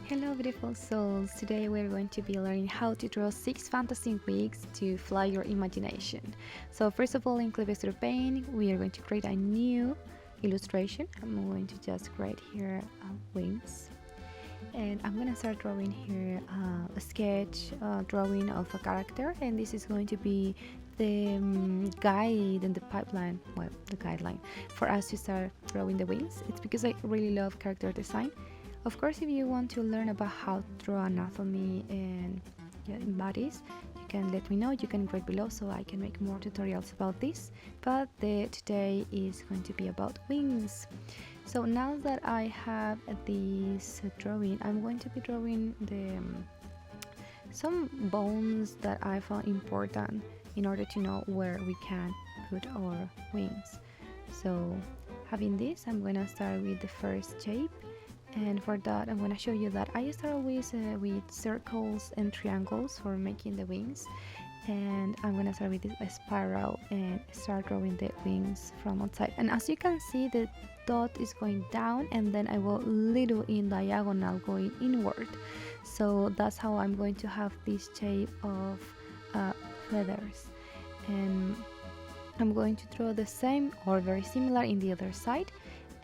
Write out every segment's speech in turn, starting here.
Hello beautiful souls, today we're going to be learning how to draw 6 fantasy wings to fly your imagination. So first of all, in Clipester Paint we are going to create a new illustration. I'm going to just create here wings, and I'm gonna start drawing here a sketch drawing of a character, and this is going to be the guide and the pipeline, well, the guideline for us to start drawing the wings. It's because I really love character design. Of course, if you want to learn about how to draw anatomy and bodies, you can let me know. You can write below so I can make more tutorials about this. But today is going to be about wings. So now that I have this drawing, I'm going to be drawing some bones that I found important in order to know where we can put our wings. So having this, I'm going to start with the first shape. And for that, I'm going to show you that I start always with circles and triangles for making the wings. And I'm going to start with a spiral and start drawing the wings from outside. And as you can see, the dot is going down, and then I will little in diagonal going inward. So that's how I'm going to have this shape of feathers. And I'm going to draw the same or very similar in the other side.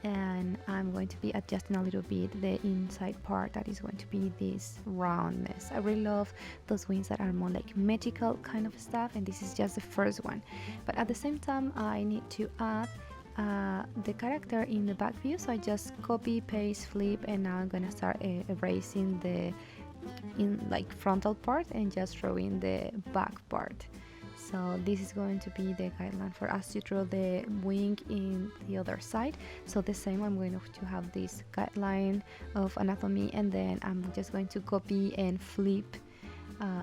And I'm going to be adjusting a little bit the inside part that is going to be this roundness. I really love those wings that are more like magical kind of stuff, and this is just the first one. But at the same time, I need to add the character in the back view, so I just copy, paste, flip, and now I'm gonna start erasing the frontal part and just drawing the back part. So this is going to be the guideline for us to draw the wing in the other side. So the same, I'm going to have this guideline of anatomy, and then I'm just going to copy and flip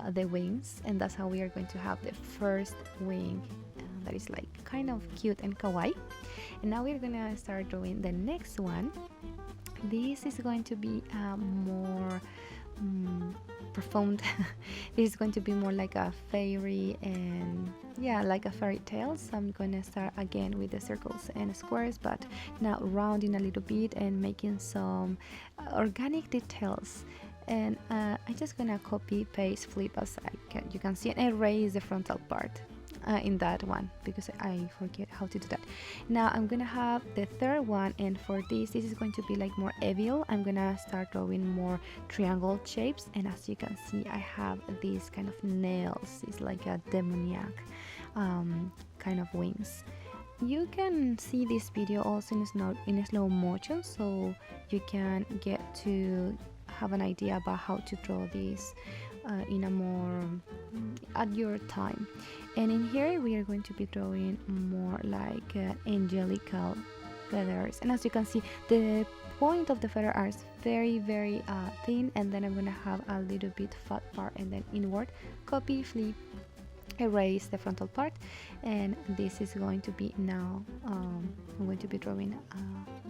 the wings, and that's how we are going to have the first wing that is like kind of cute and kawaii. And now we're gonna start drawing the next one. This is going to be more profound. This is going to be more like a fairy, and like a fairy tale. So I'm gonna start again with the circles and squares, but now rounding a little bit and making some organic details. And I'm just gonna copy, paste, flip as you can see, and erase the frontal part in that one because I forget how to do that. Now I'm gonna have the third one, and for this is going to be like more evil. I'm gonna start drawing more triangle shapes, and as you can see, I have these kind of nails. It's like a demoniac kind of wings. You can see this video also in slow motion, so you can get to have an idea about how to draw this in a more at your time. And in here we are going to be drawing more like angelical feathers, and as you can see, the point of the feather are very thin, and then I'm gonna have a little bit fat part, and then inward, copy, flip, erase the frontal part. And this is going to be now I'm going to be drawing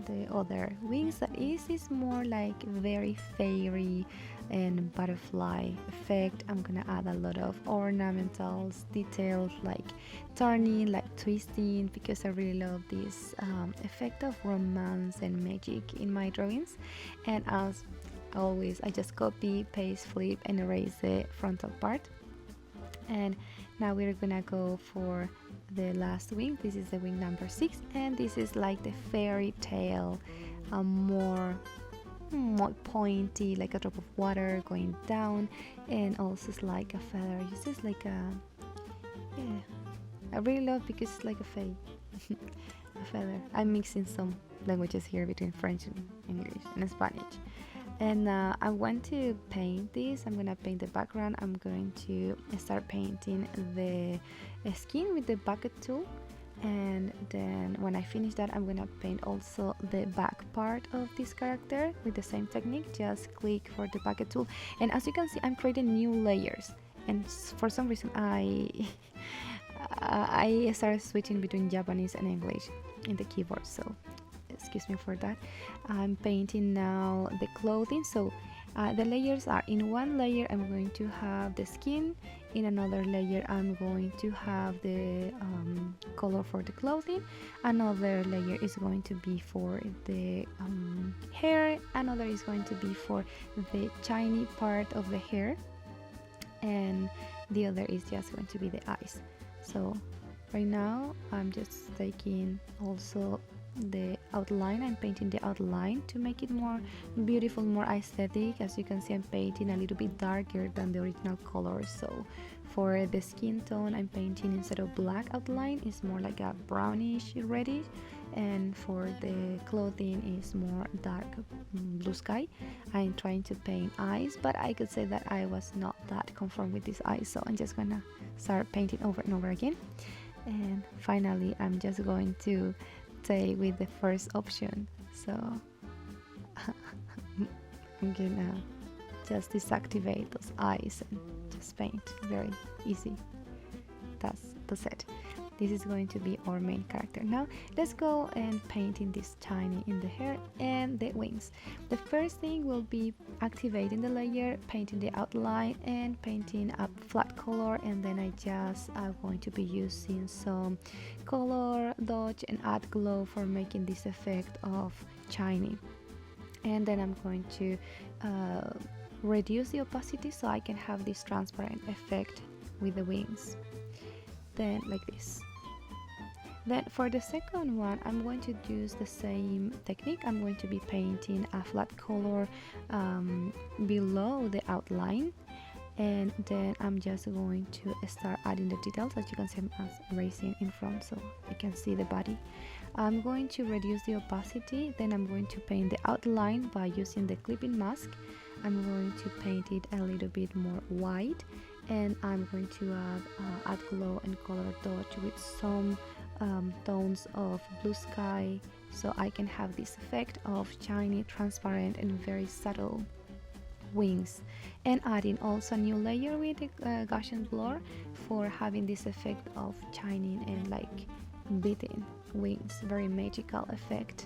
the other wings. That is more like very fairy and butterfly effect. I'm gonna add a lot of ornamentals, details like turning, like twisting, because I really love this effect of romance and magic in my drawings. And as always, I just copy, paste, flip, and erase the frontal part. And now we're gonna go for the last wing. This is the wing number 6, and this is like the fairy tale, more pointy, like a drop of water going down, and also it's like a feather. It's just like I really love because it's like a feather. I'm mixing some languages here between French and English and Spanish. And I want to paint this. I'm gonna paint the background. I'm going to start painting the skin with the bucket tool, and then when I finish that, I'm gonna paint also the back part of this character with the same technique. Just click for the bucket tool, and as you can see, I'm creating new layers, and for some reason I started switching between Japanese and English in the keyboard, so excuse me for that. I'm painting now the clothing. So the layers are, in one layer I'm going to have the skin, In another layer I'm going to have the color for the clothing. Another layer is going to be for the hair. Another is going to be for the shiny part of the hair, and the other is just going to be the eyes. So right now I'm just taking also the outline. I'm painting the outline to make it more beautiful, more aesthetic. As you can see, I'm painting a little bit darker than the original color. So for the skin tone, I'm painting, instead of black outline, it's more like a brownish reddish, and for the clothing is more dark blue sky. I'm trying to paint eyes, but I could say that I was not that conformed with these eyes, so I'm just gonna start painting over and over again. And finally I'm just going to stay with the first option, so I'm gonna just deactivate those eyes and just paint. Very easy. That's it. This is going to be our main character. Now let's go and painting this shiny in the hair and the wings. The first thing will be activating the layer, painting the outline and painting a flat color, and then I just are going to be using some color dodge and add glow for making this effect of shiny. And then I'm going to reduce the opacity so I can have this transparent effect with the wings, then like this. Then for the second one, I'm going to use the same technique. I'm going to be painting a flat color below the outline, and then I'm just going to start adding the details. As you can see, I'm erasing in front so you can see the body. I'm going to reduce the opacity, then I'm going to paint the outline by using the clipping mask. I'm going to paint it a little bit more white, and I'm going to add glow and color dodge with some tones of blue sky, so I can have this effect of shiny, transparent and very subtle wings. And adding also a new layer with the Gaussian blur for having this effect of shining and like beating wings, very magical effect.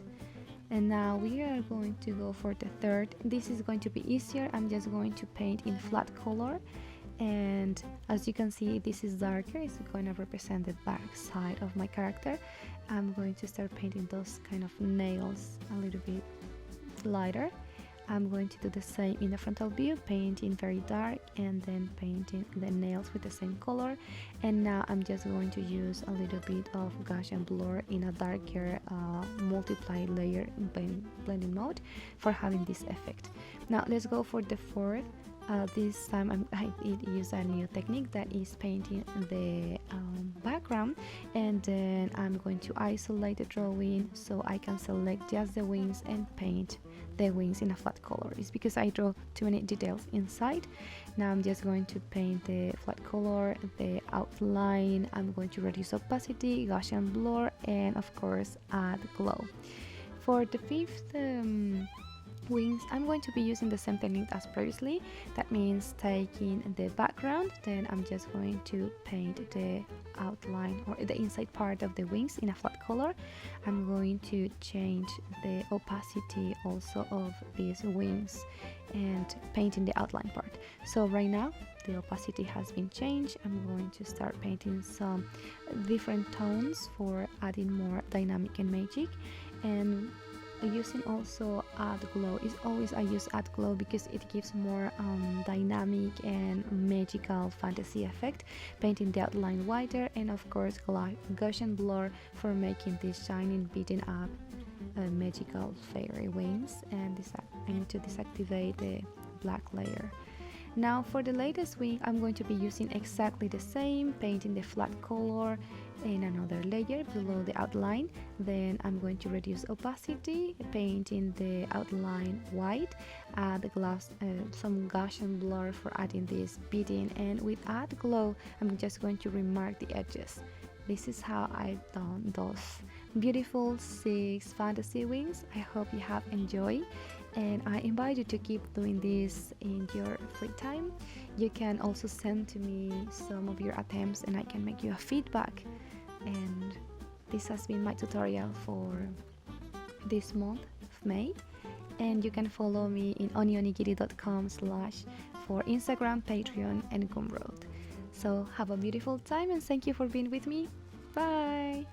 And now we are going to go for the third. This is going to be easier. I'm just going to paint in flat color, and as you can see, this is darker. It's going to represent the dark side of my character. I'm going to start painting those kind of nails a little bit lighter. I'm going to do the same in the frontal view, painting very dark and then painting the nails with the same color. And now I'm just going to use a little bit of Gaussian blur in a darker multiply layer blending mode for having this effect. Now let's go for the fourth. This time I did use a new technique, that is painting the background, and then I'm going to isolate the drawing so I can select just the wings and paint the wings in a flat color. It's because I draw too many details inside. Now I'm just going to paint the flat color, the outline. I'm going to reduce opacity, Gaussian blur, and of course add glow. For the fifth wings, I'm going to be using the same technique as previously. That means taking the background, then I'm just going to paint the outline or the inside part of the wings in a flat color. I'm going to change the opacity also of these wings and painting the outline part. So right now the opacity has been changed. I'm going to start painting some different tones for adding more dynamic and magic, and using also add glow. Is always I use add glow because it gives more dynamic and magical fantasy effect, painting the outline whiter, and of course Gaussian blur for making this shining, beating up magical fairy wings. And I need to deactivate the black layer. Now for the latest wing, I'm going to be using exactly the same, painting the flat color in another layer below the outline. Then I'm going to reduce opacity, painting the outline white, add some Gaussian blur for adding this beading, and with add glow I'm just going to remark the edges. This is how I've done those beautiful 6 fantasy wings. I hope you have enjoyed, and I invite you to keep doing this in your free time. You can also send to me some of your attempts and I can make you a feedback. And this has been my tutorial for this month of May, and you can follow me in onionigiri.com/ for Instagram, Patreon and Gumroad. So have a beautiful time and thank you for being with me. Bye.